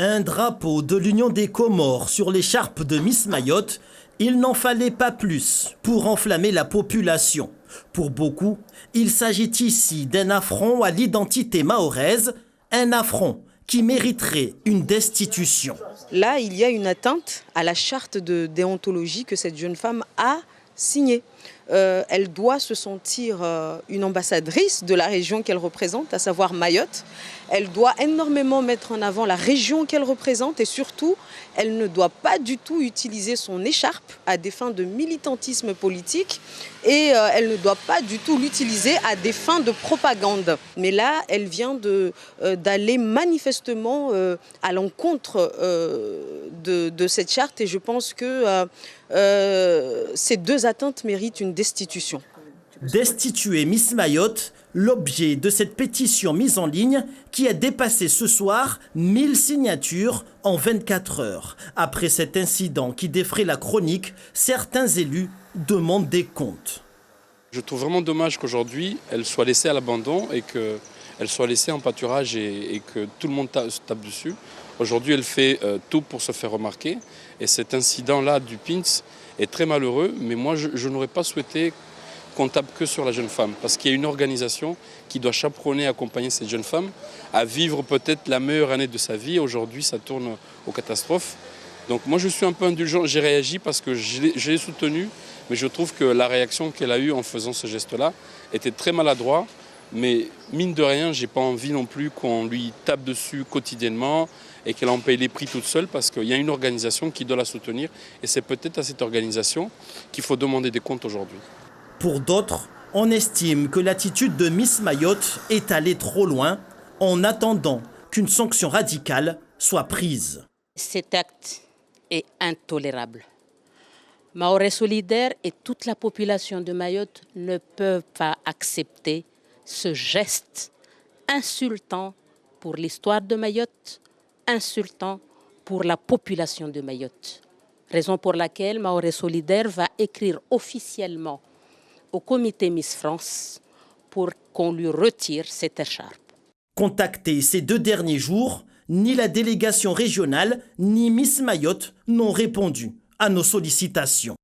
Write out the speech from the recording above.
Un drapeau de l'Union des Comores sur l'écharpe de Miss Mayotte, il n'en fallait pas plus pour enflammer la population. Pour beaucoup, il s'agit ici d'un affront à l'identité mahoraise, un affront qui mériterait une destitution. Là, il y a une atteinte à la charte de déontologie que cette jeune femme a signée. Elle doit se sentir une ambassadrice de la région qu'elle représente, à savoir Mayotte. Elle doit énormément mettre en avant la région qu'elle représente et surtout, elle ne doit pas du tout utiliser son écharpe à des fins de militantisme politique et elle ne doit pas du tout l'utiliser à des fins de propagande. Mais là, elle vient d'aller manifestement à l'encontre de cette charte et je pense que ces deux atteintes méritent une destitution. Destituer Miss Mayotte, l'objet de cette pétition mise en ligne qui a dépassé ce soir 1000 signatures en 24 heures. Après cet incident qui défraie la chronique, certains élus demandent des comptes. Je trouve vraiment dommage qu'aujourd'hui, elle soit laissée à l'abandon et qu'elle soit laissée en pâturage et que tout le monde se tape dessus. Aujourd'hui, elle fait tout pour se faire remarquer. Et cet incident-là du Pins est très malheureux, mais moi, je n'aurais pas souhaité qu'on tape que sur la jeune femme, parce qu'il y a une organisation qui doit chaperonner, accompagner cette jeune femme à vivre peut-être la meilleure année de sa vie. Aujourd'hui, ça tourne aux catastrophes. Donc moi, je suis un peu indulgent, j'ai réagi parce que je l'ai soutenue, mais je trouve que la réaction qu'elle a eue en faisant ce geste-là était très maladroit. Mais mine de rien, j'ai pas envie non plus qu'on lui tape dessus quotidiennement et qu'elle en paye les prix toute seule parce qu'il y a une organisation qui doit la soutenir et c'est peut-être à cette organisation qu'il faut demander des comptes aujourd'hui. Pour d'autres, on estime que l'attitude de Miss Mayotte est allée trop loin en attendant qu'une sanction radicale soit prise. Cet acte est intolérable. Mahorais solidaire et toute la population de Mayotte ne peuvent pas accepter ce geste insultant pour l'histoire de Mayotte, insultant pour la population de Mayotte. Raison pour laquelle Mahorais solidaire va écrire officiellement au comité Miss France pour qu'on lui retire cette écharpe. Contactés ces 2 derniers jours, ni la délégation régionale ni Miss Mayotte n'ont répondu à nos sollicitations.